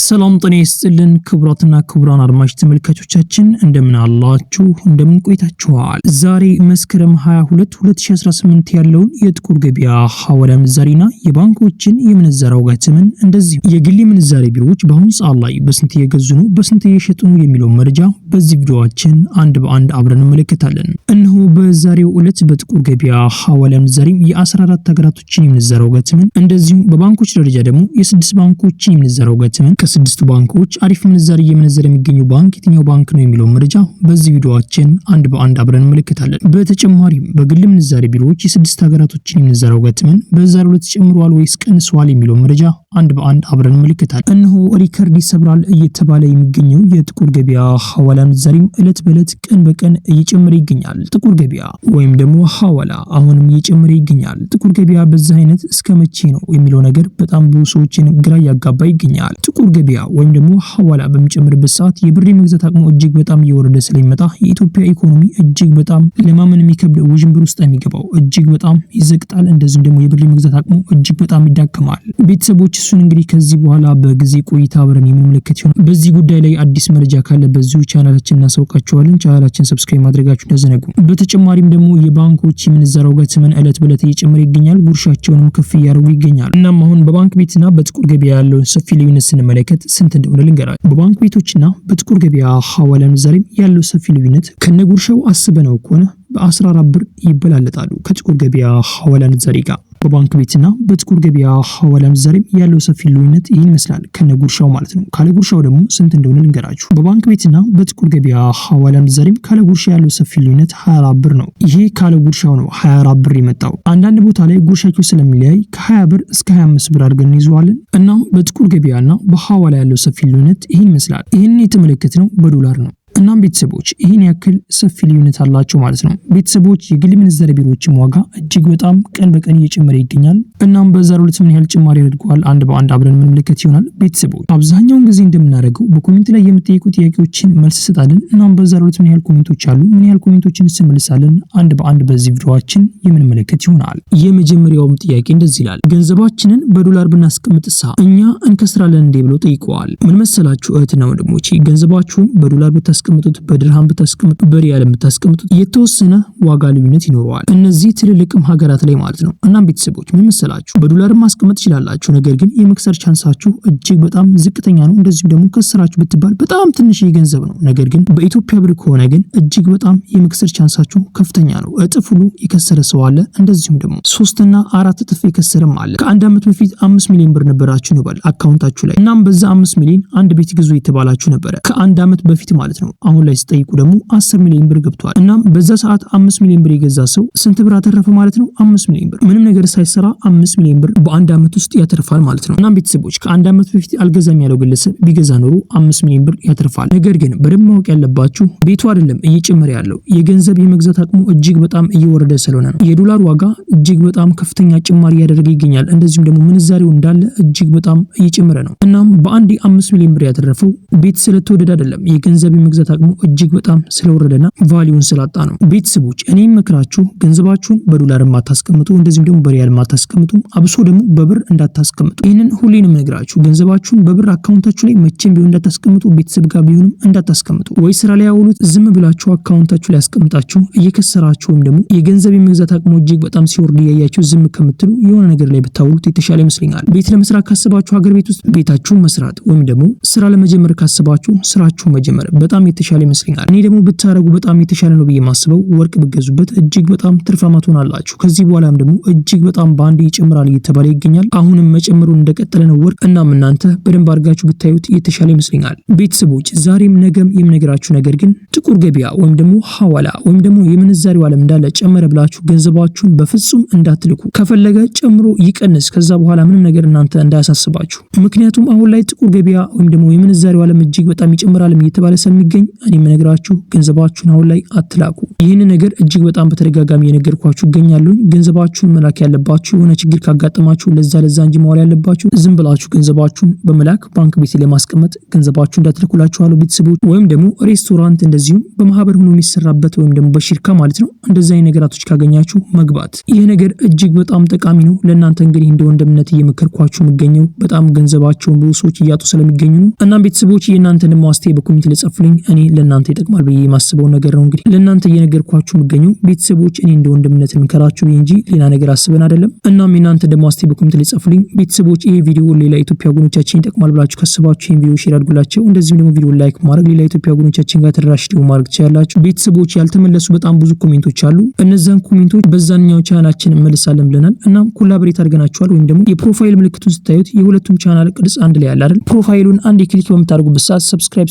ሰላም ጤና ይስጥልን ክቡራትና ክቡራን አድማጭ ተመልካቾቻችን እንደምን አላችሁ እንደምን ቆይታችኋል። ዛሬ መስከረም 22 2018 ያለውን የጥቁር ገበያ ሐዋላ ምንዛሬና የባንኮችን የምንዛሬ ዋጋ ተመን እንደዚህ የግል ምንዛሬ ቢሮዎች በአሁኑ ሰዓት ላይ በስንት እየገዙ ነው በስንት እየሸጡ ነው የሚለው መረጃ በዚህ ቪዲዮአችን አንድ በአንድ አብረን እንመለከታለን። እነሆ በዛሬው ዕለት በጥቁር ገበያ ሐዋላ ምንዛሬ የ14 ሀገራቶችን የምንዛሬ ዋጋ ተመን እንደዚሁ በባንኮች ደረጃ ደግሞ የ6 ባንኮችን የምንዛሬ ዋጋ ተመን ከስድስቱ ባንኮች አሪፍ ምንዛሬ እየመነዘረ የሚገኘው ባንክ የትኛው ባንክ ነው የሚለው መረጃ በዚህ ቪዲዮአችን አንድ በአንድ አብረን እንመለከታለን። በተጨማሪም በግል ምንዛሬ ቢሮዎች የስድስት ሀገራቶችን የምንዛሬ ዋጋ ተመን በዛሬው ዕለት ጨምሯል ወይስ ቀንሷል የሚለው መረጃ አንድ በአንድ አብረን እንመለከታለን። እነሆ ሪከርድ ይሰብራል እየተባለ የሚገኘው የጥቁር ገበያ ሐዋላ ምንዛሬም ዕለት በዕለት ቀን በቀን እየጨመረ ይገኛል። ጥቁር ገበያ ወይም ደግሞ ሐዋላ አሁንም እየጨመረ ይገኛል። ጥቁር ገበያ በዚህ አይነት እስከ መቼ ነው የሚለው ነገር በጣም ብዙ ሰዎችን ግራ ያጋባ ይገኛል። ጥቁር ገበያ ወይም ደግሞ ሐዋላ በሚጨምርበት ሰዓት የብር መግዛት አቅሙ እጅግ በጣም እየወረደ ስለሚመጣ የኢትዮጵያ ኢኮኖሚ እጅግ በጣም ለማመን የሚከብድ ውዥንብር ውስጥ የሚገባው እጅግ በጣም ይዘቅጣል። እንደዚሁም ደግሞ የብር መግዛት አቅሙ እጅግ በጣም ይዳከማል። ቤተሰቦች እሱን እንግዲህ ከዚህ በኋላ በጊዜ ቆይታ አብረን የምንመለከት ይሆናል። በዚህ ጉዳይ ላይ አዲስ መረጃ ካለ በዚሁ ቻናላችን እናሳውቃችኋለን። ቻናላችን ሰብስክራይብ ማድረጋችሁ እንዳዘነጉ። በተጨማሪም ደግሞ የባንኮች የምንዛሬ ዋጋ ተመን ዕለት በዕለት እየጨመረ ይገኛል። ጉርሻቸውንም ከፍ እያደረጉ ይገኛል። እናም አሁን በባንክ ቤትና በጥቁር ገበያ ያለውን ሰፊ ልዩነት ስንመለከት ስንት እንደሆነ ልንገራችሁ። በባንክ ቤቶችና በጥቁር ገበያ ሐዋላ ምንዛሬ ያለው ሰፊ ልዩነት ከነጉርሻው አስበነው ከሆነ በ14 ብር ይበላለጣሉ ከጥቁር ገበያ ሐዋላ ምንዛሬ ጋር። በባንክ ቤትና በጥቁር ገበያ ሐዋላ ምንዛሬ ያለው ሰፊ ልዩነት ይህን ይመስላል ከነጉርሻው ማለት ነው። ካለጉርሻው ደግሞ ስንት እንደሆነ ልንገራችሁ። በባንክ ቤትና በጥቁር ገበያ ሐዋላ ምንዛሬ ካለጉርሻ ያለው ሰፊ ልዩነት 24 ብር ነው። ይሄ ካለጉርሻው ነው 24 ብር የመጣው። አንዳንድ ቦታ ላይ ጉርሻቸው ስለሚለያይ ከ20 ብር እስከ 25 ብር አድርገን እንይዘዋለን። እናም በጥቁር ገበያና በሐዋላ ያለው ሰፊ ልዩነት ይህን ይመስላል። ይህን የተመለከትነው በዶላር ነው። እናም ቤተሰቦች ይህን ያክል ሰፊ ልዩነት አላቸው ማለት ነው። ቤተሰቦች የግል ምንዛሬ ቢሮዎችም ዋጋ እጅግ በጣም ቀን በቀን እየጨመረ ይገኛል። እናም በዛሬው ዕለት ምን ያህል ጭማሪ አድርገዋል አንድ በአንድ አብረን መመልከት ይሆናል። ቤተሰቦች አብዛኛውን ጊዜ እንደምናደርገው በኮሜንት ላይ የምትጠይቁ ጥያቄዎችን መልስ ሰጣለን። እናም በዛሬው ዕለት ምን ያህል ኮሜንቶች አሉ ምን ያህል ኮሜንቶችን እንመልሳለን አንድ በአንድ በዚህ ቪዲዮአችን የምንመለከት ይሆናል። የመጀመሪያውም ጥያቄ እንደዚህ ይላል። ገንዘባችንን በዶላር ብናስቀምጥሳ እኛ እንከስራለን እንዴ ብለው ጠይቀዋል። ምን መሰላችሁ እህትና ወንድሞቼ፣ ገንዘባችሁን በዶላር ብታስቀምጡት በድርሃም ብታስቀምጡት በሪያል ብታስቀምጡት የተወሰነ ዋጋ ልዩነት ይኖረዋል። እነዚህ ትልልቅም ሀገራት ላይ ማለት ነው። እናም ቤተሰቦች ምን መሰላችሁ በዶላር ማስቀመጥ ይችላልላችሁ፣ ነገር ግን የመክሰር ቻንሳችሁ እጅግ በጣም ዝቅተኛ ነው። እንደዚሁ ደግሞ ከሰራችሁ ብትባል በጣም ትንሽ ገንዘብ ነው። ነገር ግን በኢትዮጵያ ብር ከሆነ ግን እጅግ በጣም የመክሰር ቻንሳችሁ ከፍተኛ ነው። እጥፍ ሁሉ የከሰረ ሰው አለ። እንደዚሁም ደግሞ 3 እና 4 እጥፍ የከሰረም አለ። ከአንድ ዓመት በፊት 5 ሚሊዮን ብር ነበራችሁ ነው አካውንታችሁ ላይ። እናም በዛ 5 ሚሊዮን አንድ ቤት ግዙ የተባላችሁ ነበረ ከአንድ ዓመት በፊት ማለት ነው። አሁን ላይ ስጠይቁ ደግሞ 10 ሚሊዮን ብር ገብቷል። እናም በዛ ሰዓት 5 ሚሊዮን ብር የገዛ ሰው ስንት ብር አተረፈ ማለት ነው? 5 ሚሊዮን ብር። ምንም ነገር ሳይሰራ 5 ሚሊዮን ብር በአንድ ዓመት ውስጥ ያተርፋል ማለት ነው። እናም ቤተሰቦች ከአንድ ዓመት በፊት አልገዛም ያለው ግለሰብ ቢገዛ ኖሮ 5 ሚሊዮን ብር ያተርፋል። ነገር ግን በደንብ ማወቅ ያለባችሁ ቤቱ አይደለም እየጨመረ ያለው የገንዘብ የመግዛት አቅሙ እጅግ በጣም እየወረደ ስለሆነ ነው። የዶላር ዋጋ እጅግ በጣም ከፍተኛ ጭማሪ ያደረገ ይገኛል። እንደዚሁም ደግሞ ምንዛሬው እንዳለ እጅግ በጣም እየጨመረ ነው። እናም በአንድ 5 ሚሊዮን ብር ያተረፈው ቤት ስለተወደደ አይደለም የገንዘብ የመግዛት አቅሙ እጅግ በጣም ስለወረደና ቫልዩን ስላጣ ነው። ቤተሰቦች እኔም መክራችሁ ገንዘባችሁን በዶላር ማታስቀምጡ፣ እንደዚህም ደግሞ በሪያል ማታስቀምጡ፣ አብሶ ደግሞ በብር እንዳታስቀምጡ። ይሄንን ሁሌንም ነግራችሁ ገንዘባችሁን በብር አካውንታችሁ ላይ መቼም ቢሆን እንዳታስቀምጡ፣ ቤተሰብ ጋር ቢሆንም እንዳታስቀምጡ። ወይ ስራ ላይ ያውሉት ዝም ብላችሁ አካውንታችሁ ላይ አስቀምጣችሁ እየከሰራችሁ ወይም ደግሞ የገንዘብ የመግዛት አቅሙ እጅግ በጣም ሲወርድ ያያችሁ ዝም ከምትሉ የሆነ ነገር ላይ ብታውሉት የተሻለ ይመስለኛል። ቤት ለመስራት ካሰባችሁ ሀገር ቤት ውስጥ ቤታችሁን መስራት ወይም ደግሞ ስራ ለመጀመር ካሰባችሁ ስራችሁን መጀመር በጣም የተሻለ ይመስለኛል። እኔ ደግሞ ብታረጉ በጣም የተሻለ ነው ብዬ ማስበው ወርቅ ብገዙበት እጅግ በጣም ትርፋማ ትሆናላችሁ። ከዚህ በኋላም ደግሞ እጅግ በጣም ባንድ ይጨምራል እየተባለ ይገኛል። አሁንም መጨመሩን እንደቀጠለ ነው ወርቅ። እናም እናንተ በደንብ አድርጋችሁ ብታዩት የተሻለ ይመስለኛል። ቤተሰቦች ዛሬም ነገም የምነግራችሁ ነገር ግን ጥቁር ገበያ ወይም ደግሞ ሐዋላ ወይም ደግሞ የምንዛሬው ዓለም እንዳለ ጨመረ ብላችሁ ገንዘባችሁን በፍጹም እንዳትልኩ። ከፈለገ ጨምሮ ይቀንስ፣ ከዛ በኋላ ምንም ነገር እናንተ እንዳያሳስባችሁ። ምክንያቱም አሁን ላይ ጥቁር ገበያ ወይም ደግሞ የምንዛሬው ዓለም እጅግ በጣም ይጨምራል እየተባለ ስለሚገኝ ስላለኝ እኔ የምነግራችሁ ገንዘባችሁን አሁን ላይ አትላኩ። ይህን ነገር እጅግ በጣም በተደጋጋሚ የነገርኳችሁ እገኛለሁ። ገንዘባችሁን መላክ ያለባችሁ የሆነ ችግር ካጋጠማችሁ ለዛ እንጂ ማዋል ያለባችሁ ዝም ብላችሁ ገንዘባችሁን በመላክ ባንክ ቤት ላይ ማስቀመጥ ገንዘባችሁን እንዳትልኩላችኋለሁ ቤተሰቦች። ወይም ደግሞ ሬስቶራንት እንደዚሁም በማህበር ሆኖ የሚሰራበት ወይም ደግሞ በሽርካ ማለት ነው እንደዛ አይነት ነገራቶች ካገኛችሁ መግባት። ይህ ነገር እጅግ በጣም ጠቃሚ ነው ለእናንተ። እንግዲህ እንደ ወንድምነት እየመከርኳችሁ የሚገኘው በጣም ገንዘባቸውን ብዙ ሰዎች እያጡ ስለሚገኙ ነው። እናም ቤተሰቦች የእናንተን ማስተያየት በኮሜንት ላይ ጻፉልኝ። እኔ ለእናንተ ይጠቅማል ብዬ የማስበው ነገር ነው እንግዲህ ለእናንተ እየነገርኳችሁ የሚገኘው ቤተሰቦች። እኔ እንደ ወንድምነት የምከራችሁ እንጂ ሌላ ነገር አስበን አይደለም። እናም የእናንተ ደግሞ ማስተያየት በኮሜንት ላይ ጻፉልኝ ቤተሰቦች። ይሄ ቪዲዮ ሌላ ኢትዮጵያ ወገኖቻችን ይጠቅማል ብላችሁ ካስባችሁ ይሄን ቪዲዮ ሼር አድርጉላቸው። እንደዚሁም ደግሞ ቪዲዮ ላይክ ማድረግ ሌላ ኢትዮጵያ ወገኖቻችን ጋር ተደራሽ ደግሞ ማድረግ ትችላላችሁ ቤተሰቦች። ያልተመለሱ በጣም ብዙ ኮሜንቶች አሉ። እነዛን ኮሜንቶች በዛኛው ቻናላችን እንመልሳለን ብለናል። እናም ኮላቦሬት አድርገናቸዋል። ወይም ደግሞ የፕሮፋይል ምልክቱን ስታዩት የሁለቱም ቻናል ቅርጽ አንድ ላይ አለ አይደል? ፕሮፋይሉን አንድ ክሊክ በምታደርጉበት ሰዓት ሰብስክራይብ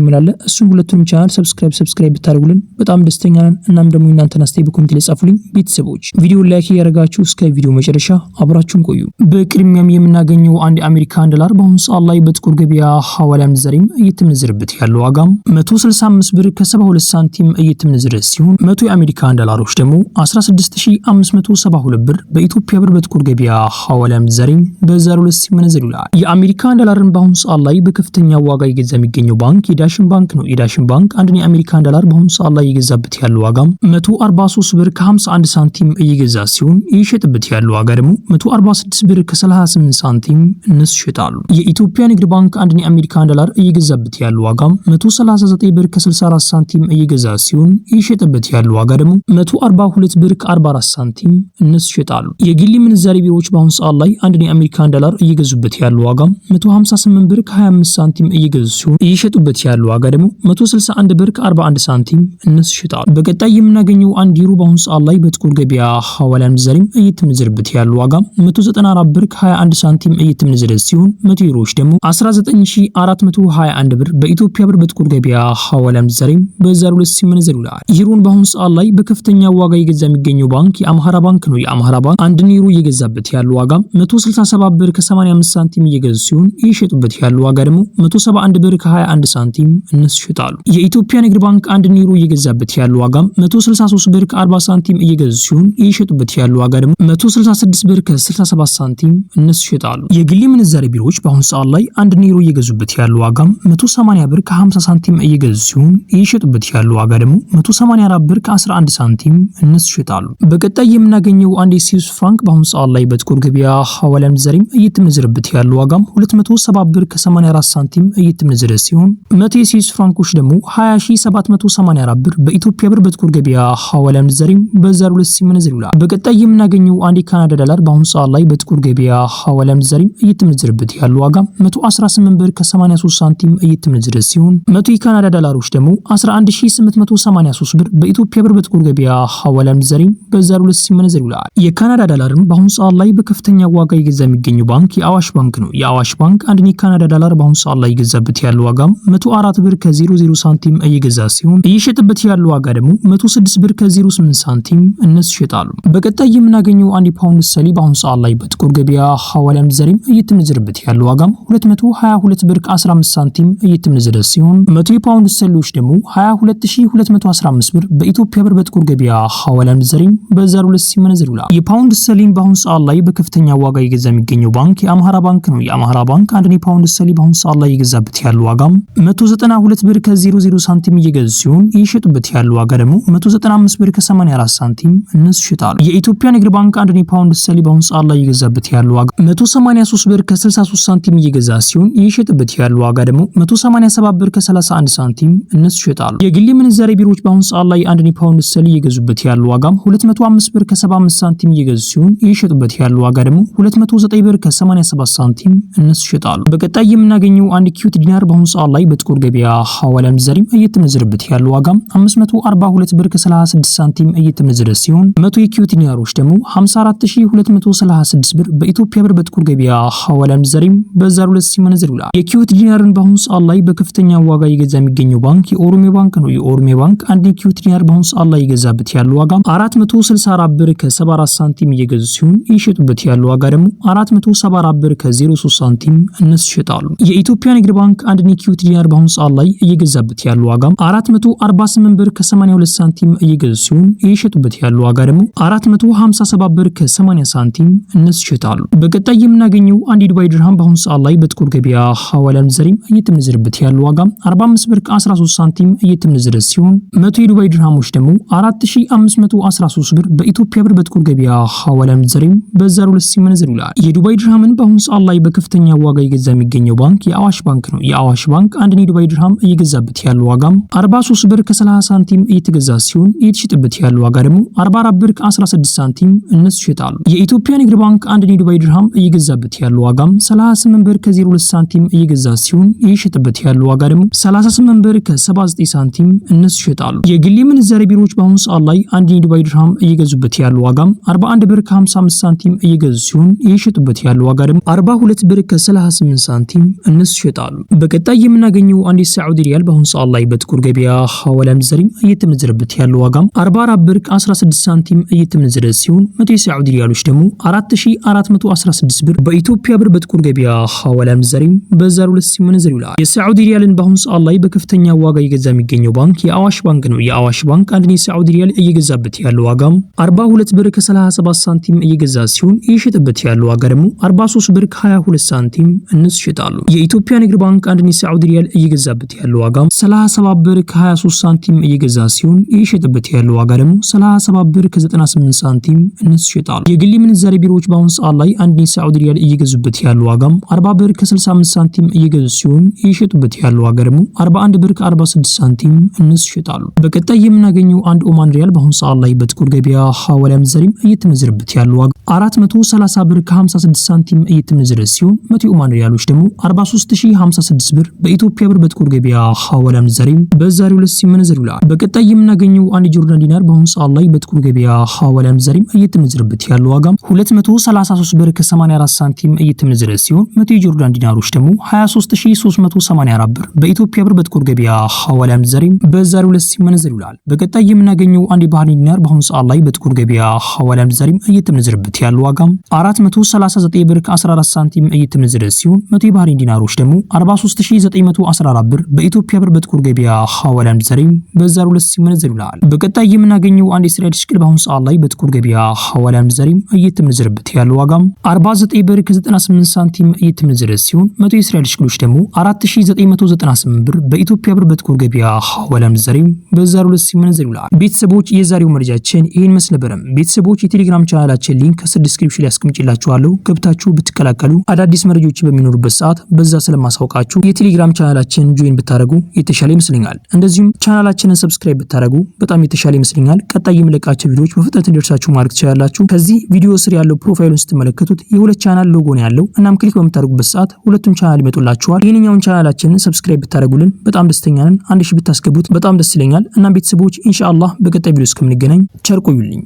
ይላል። እሱን ሁለቱንም ቻናል ሰብስክራይብ ብታደርጉልን በጣም ደስተኛ ነን። እናም ደግሞ እናንተን አስተያየት በኮሜንት ላይ ጻፉልኝ ቤተሰቦች። ቪዲዮ ላይክ ያደረጋችሁ እስከ ቪዲዮ መጨረሻ አብራችሁን ቆዩ። በቅድሚያም የምናገኘው አንድ አሜሪካን ዶላር በአሁኑ ሰዓት ላይ በጥቁር ገበያ ሐዋላ ምንዛሬም እየተመነዘረበት ያለው ዋጋም 165 ብር ከ72 ሳንቲም እየተመነዘረ ሲሆን 100 የአሜሪካን ዶላሮች ደግሞ 16572 ብር በኢትዮጵያ ብር በጥቁር ገበያ ሐዋላ ምንዛሬም በዛሬው ዕለት ሲመነዘር ይውላል። የአሜሪካን ዶላርን በአሁኑ ሰዓት ላይ በከፍተኛ ዋጋ እየገዛ የሚገኘው ባንክ የዳሽን ባንክ ነው። የዳሽን ባንክ አንድ የአሜሪካን ዶላር በአሁኑ ሰዓት ላይ እየገዛበት ያለው ዋጋም 143 ብር ከ51 ሳንቲም እየገዛ ሲሆን እየሸጠበት ያለው ዋጋ ደግሞ 146 ብር ከ38 ሳንቲም እነሱ ይሸጣሉ። የኢትዮጵያ ንግድ ባንክ አንድ የአሜሪካን ዶላር እየገዛበት ያለው ዋጋም 139 ብር ከ64 ሳንቲም እየገዛ ሲሆን እየሸጠበት ያለው ዋጋ ደግሞ 142 ብር ከ44 ሳንቲም እነሱ ይሸጣሉ። የግል ምንዛሬ ቢሮዎች በአሁኑ ሰዓት ላይ አንድ የአሜሪካን ዶላር እየገዙበት ያለው ዋጋም 158 ብር ከ25 ሳንቲም እየገዙ ሲሆን እየሸጡበት ያለው ዋጋ ደግሞ 161 ብር ከ41 ሳንቲም እነሱ ይሸጣሉ። በቀጣይ የምናገኘው አንድ ዩሮ በአሁኑ ሰዓት ላይ በጥቁር ገበያ ሐዋላ ምንዛሬም እየተመነዘረበት ያለው ዋጋ 194 ብር ከ21 ሳንቲም እየተመነዘረ ሲሆን 100 ዩሮዎች ደግሞ 19421 ብር በኢትዮጵያ ብር በጥቁር ገበያ ሐዋላ ምንዛሬም በዛሬው ዕለት ሲመነዘር ይውላል። ዩሮን በአሁኑ ሰዓት ላይ በከፍተኛ ዋጋ እየገዛ የሚገኘው ባንክ የአማራ ባንክ ነው። የአማራ ባንክ አንድ ዩሮ እየገዛበት ያለው ዋጋ 167 ብር ከ85 ሳንቲም እየገዙ ሲሆን እየሸጡበት ያለው ዋጋ ደግሞ 171 ብር ከ21 ሳንቲም እነሱ ይሸጣሉ። የኢትዮጵያ ንግድ ባንክ አንድ ዩሮ እየገዛበት ያለው ዋጋ 163 ብር ከ40 ሳንቲም እየገዙ ሲሆን እየሸጡበት ያለው ዋጋ ደግሞ 166 ብር ከ67 ሳንቲም እነሱ ይሸጣሉ። የግል ምንዛሬ ቢሮዎች በአሁኑ ሰዓት ላይ አንድ ዩሮ እየገዙበት ያለው ዋጋ 180 ብር ከ50 ሳንቲም እየገዙ ሲሆን እየሸጡበት ያለው ዋጋ ደግሞ 184 ብር ከ11 ሳንቲም እነሱ ይሸጣሉ። በቀጣይ የምናገኘው አንድ የስዊስ ፍራንክ በአሁኑ ሰዓት ላይ በጥቁር ገበያ ሐዋላ ምንዛሬም እየተመነዘረበት ያለው ዋጋም 270 ብር ከ84 ሳንቲም እየተመነዘረ ሲሆን 100 የስዊስ ፍራንኮች ደግሞ 20784 ብር በኢትዮጵያ ብር በጥቁር ገበያ ሐዋላ ምንዛሬም በዛሬው ዕለት ሲመነዘር ይውላል። በቀጣይ የምናገኘው አንድ የካናዳ ዶላር በአሁኑ ሰዓት ላይ በጥቁር ገበያ ሐዋላ ምንዛሬም እየተመነዘረበት ያለው ዋጋ 118 ብር ከ83 ሳንቲም እየተመነዘረ ሲሆን 100 የካናዳ ዶላሮች ደግሞ 11883 ብር በኢትዮጵያ ብር በጥቁር ገበያ ሐዋላ ምንዛሬም በዛሬው ዕለት ሲመነዘር ይውላል። የካናዳ ዶላርን በአሁኑ ሰዓት ላይ በከፍተኛ ዋጋ እየገዛ የሚገኘው ባንክ የአዋሽ ባንክ ነው። የአዋሽ ባንክ አንድ የካናዳ ዶላር በአሁኑ ሰዓት ላይ እየገዛበት ያለው ዋጋ 104 ብር ከ00 ሳንቲም እየገዛ ሲሆን እየሸጠበት ያለው ዋጋ ደግሞ 106 ብር ከ08 ሳንቲም እነሱ ይሸጣሉ። በቀጣይ የምናገኘው አንድ ፓውንድ ሰሊ በአሁኑ ሰዓት ላይ በጥቁር ገበያ ሐዋላ ምንዛሬም እየተመነዘረበት ያለው ዋጋ 222 ብር ከ15 ሳንቲም እየተመነዘረ ሲሆን 100 የፓውንድ ሰሊዎች ደግሞ 22215 ብር በኢትዮጵያ ብር በጥቁር ገበያ ሐዋላ ምንዛሬም በዛሬው ዕለት ሲመነዘር ይውላል። የፓውንድ ሰሊን በአሁኑ ሰዓት ላይ በከፍተኛ ዋጋ እየገዛ የሚገኘው ባንክ የአማራ ባንክ ነው። የአማራ ባንክ አንድ የፓውንድ ሰሊ በአሁኑ ሰዓት ላይ እየገዛበት ያለው ዋጋ 192 ብር ከ00 ሳንቲም እየገዙ ሲሆን እየሸጡበት ያለው ዋጋ ደግሞ 195 ብር ከ84 ሳንቲም እነሱ ይሸጣሉ። የኢትዮጵያ ንግድ ባንክ አንድ የፓውንድ ሰሊ በአሁኑ ሰዓት ላይ እየገዛበት ያለው ዋጋ 183 ብር ከ63 ሳንቲም እየገዛ ሲሆን እየሸጡበት ያለው ዋጋ ደግሞ 187 ብር ከ31 ሳንቲም እነሱ ይሸጣሉ። የግል ምንዛሬ ቢሮዎች በአሁኑ ሰዓት ላይ አንድ የፓውንድ ሰሊ እየገዙበት ያለው ዋጋ 205 ብር ከ75 ሳንቲም እየገዙ ሲሆን እየሸጡበት ያለው ዋጋ ደግሞ 209 ብር ከ87 ሳንቲም እነሱ ይሸጣሉ። በቀጣይ የምናገኘው አንድ ኪዩት ዲናር በአሁኑ ሰዓት ላይ በጥቁር ገበያ ሐዋላ ምንዛሬም እየተመነዘረበት ያለው ዋጋ 542 ብር ከ36 ሳንቲም እየተመነዘረ ሲሆን 100 የኪዩት ዲናሮች ደግሞ 54236 ብር በኢትዮጵያ ብር በጥቁር ገበያ ሐዋላ ምንዛሬም በዛሬው ዕለት ሲመነዘር ይውላል። የኪዩት ዲናርን በአሁኑ ሰዓት ላይ በከፍተኛ ዋጋ እየገዛ የሚገኘው ባንክ የኦሮሚያ ባንክ ነው። የኦሮሚያ ባንክ አንድ የኪዩት ዲናር በአሁኑ ሰዓት ላይ እየገዛበት ያለው ዋጋ 464 ብር ከ74 ሳንቲም እየገዙ ሲሆን እየሸጡበት ያለው ዋጋ ደግሞ 474 ብር ከ03 ሳንቲም እነሱ ይሸጣሉ። የኢትዮጵያ ንግድ ባንክ አንድ የኪዩት ዲናር በአሁኑ ሰዓት ላይ እየገዛበት ያለው ዋጋ 448 ብር ከ82 ሳንቲም እየገዙ ሲሆን እየሸጡበት ያለው ዋጋ ደግሞ 457 ብር ከ80 ሳንቲም እነሱ ይሸጣሉ። በቀጣይ የምናገኘው አንድ የዱባይ ድርሃም በአሁኑ ሰዓት ላይ በጥቁር ገበያ ሐዋላ ምንዛሬም እየተመነዘረበት ያለው ዋጋ 45 ብር ከ13 ሳንቲም እየተመነዘረ ሲሆን 100 የዱባይ ድርሃሞች ደግሞ 4513 ብር በኢትዮጵያ ብር በጥቁር ገበያ ሐዋላ ምንዛሬም በዛሬው ዕለት ሲመነዘር ይውላል። የዱባይ ድርሃምን በአሁኑ ሰዓት ላይ በከፍተኛ ዋጋ እየገዛ የሚገኘው ባንክ የአዋሽ ባንክ ነው። የአዋሽ ባንክ አንድ የዱባይ ድርሃም እየገዛበት ያለው ዋጋም 43 ብር ከ30 ሳንቲም እየተገዛ ሲሆን እየተሸጠበት ያለው ዋጋ ደግሞ 44 ብር ከ16 ሳንቲም እነሱ ይሸጣሉ። የኢትዮጵያ ንግድ ባንክ አንድ የዱባይ ድርሃም እየገዛበት ያለው ዋጋም 38 ብር ከ02 ሳንቲም እየገዛ ሲሆን እየሸጠበት ያለው ዋጋ ደግሞ 38 ብር ከ79 ሳንቲም እነሱ ይሸጣሉ። የግል ምንዛሬ ቢሮዎች በአሁኑ ሰዓት ላይ አንድ የዱባይ ድርሃም እየገዙበት ያለው ዋጋም 41 ብር ከ55 ሳንቲም እየገዙ ሲሆን እየሸጡበት ያለው ዋጋ ደግሞ 42 ብር ከ38 ሳንቲም እነሱ ይሸጣሉ። በቀጣይ የምናገኘው አንድ የሳዑዲ ሪያል በአሁኑ ሰዓት ላይ በጥቁር ገበያ ሐዋላ ምንዛሬም እየተመነዘረበት ያለው ዋጋም 44 ብር ከ16 ሳንቲም እየተመነዘረ ሲሆን 100 የሳዑዲ ሪያሎች ደግሞ 4416 ብር በኢትዮጵያ ብር በጥቁር ገበያ ሐዋላ ምንዛሬም በዛሬው ዕለት ሲመነዘር ይውላል። የሳዑዲ ሪያልን በአሁኑ ሰዓት ላይ በከፍተኛ ዋጋ እየገዛ የሚገኘው ባንክ የአዋሽ ባንክ ነው። የአዋሽ ባንክ አንድ የሳዑዲ ሪያል እየገዛበት ያለው ዋጋም 42 ብር ከ37 ሳንቲም እየገዛ ሲሆን እየሸጠበት ያለው ዋጋ ደግሞ 43 ብር ከ22 ሳንቲም እነሱ ይሸጣሉ። የኢትዮጵያ ንግድ ባንክ አንድ የሳዑዲ ሪያል እየገዛበት ያለው ዋጋም 37 ብር ከ23 ሳንቲም እየገዛ ሲሆን እየሸጠበት ያለው ዋጋ ደግሞ 37 ብር ከ98 ሳንቲም እነሱ ይሸጣሉ። የግል ምንዛሬ ቢሮዎች በአሁኑ ሰዓት ላይ አንድ የሳዑዲ ሪያል እየገዙበት ያለው ዋጋም 40 ብር ከ65 ሳንቲም እየገዙ ሲሆን እየሸጡበት ያለው ዋጋ ደግሞ 41 ብር ከ46 ሳንቲም እነሱ ይሸጣሉ። በቀጣይ የምናገኘው አንድ ኦማን ሪያል በአሁኑ ሰዓት ላይ በጥቁር ገበያ ሐዋላ ምንዛሬም እየተመነዘረበት ያለው ዋጋ 430 ብር ከ56 ሳንቲም እየተመነዘረ ሲሆን 100 ኦማን ሪያሎች ደግሞ 43056 ብር በኢትዮጵያ ብር በጥቁር ገበያ ሐዋላ ምንዛሬም በዛሬው ዕለት ሲመነዘር ይውላል። በቀጣይ የምናገኘው አንድ ጆርዳን ዲናር በአሁኑ ሰዓት ላይ በጥቁር ገበያ ሐዋላ ምንዛሬም እየተመነዘረበት ያለው ዋጋ 233 ብር ከ84 ሳንቲም እየተመነዘረ ሲሆን 100 የጆርዳን ዲናሮች ደግሞ 23384 ብር በኢትዮጵያ ብር በጥቁር ገበያ ሐዋላ ምንዛሬም በዛሬው ዕለት ሲመነዘር ይውላል። በቀጣይ የምናገኘው አንድ ባህሬን ዲናር በአሁኑ ሰዓት ላይ በጥቁር ገበያ ሐዋላ ምንዛሬም እየተመነዘረበት ያለው ዋጋ 439 ብር ከ14 ሳንቲም እየተመነዘረ ሲሆን 100 የባህሬን ዲናሮች ደግሞ 43914 ብር በኢትዮጵያ ብር በጥቁር ገበያ ሐዋላ ምንዛሬም በዛሬው ዕለት ሲመነዘር ይውላል። በቀጣይ የምናገኘው አንድ የእስራኤል ሽቅል በአሁኑ ሰዓት ላይ በጥቁር ገበያ ሐዋላ ምንዛሬም እየተመነዘረበት ያለው ዋጋ 49 ብር ከ98 ሳንቲም እየተመነዘረ ሲሆን 100 የእስራኤል ሽቅሎች ደግሞ 4998 ብር በኢትዮጵያ ብር በጥቁር ገበያ ሐዋላ ምንዛሬም በዛሬው ዕለት ሲመነዘር ይውላል። ቤተሰቦች የዛሬው መረጃችን ይህን መስል ነበር። ቤተሰቦች የቴሌግራም ቻናላችን ሊንክ ከዲስክሪፕሽን ላይ አስቀምጬላችኋለሁ። ገብታችሁ ብትቀላቀሉ አዳዲስ መረጃዎች በሚኖሩበት ሰዓት በዛ ስለማሳውቃችሁ የቴሌግራም ቻናላችን ጆይን ብታደርጉ የተሻለ ይመስለኛል። እንደዚሁም ቻናላችንን ሰብስክራይብ ብታደርጉ በጣም የተሻለ ይመስለኛል። ቀጣይ የምለቃቸው ቪዲዮዎች በፍጥነት እንዲደርሳችሁ ማድረግ ትችላላችሁ። ከዚህ ቪዲዮ ስር ያለው ፕሮፋይሉን ስትመለከቱት የሁለት ቻናል ሎጎ ነው ያለው። እናም ክሊክ በምታደርጉበት ሰዓት ሁለቱም ቻናል ይመጡላችኋል። ይሄንኛውን ቻናላችንን ሰብስክራይብ ብታደርጉልን በጣም ደስተኛ ነን። 1000 ብታስገቡት በጣም ደስ ይለኛል። እናም ቤተሰቦች ኢንሻአላህ በቀጣይ ቪዲዮ እስከምንገናኝ ቸር ቆዩልኝ።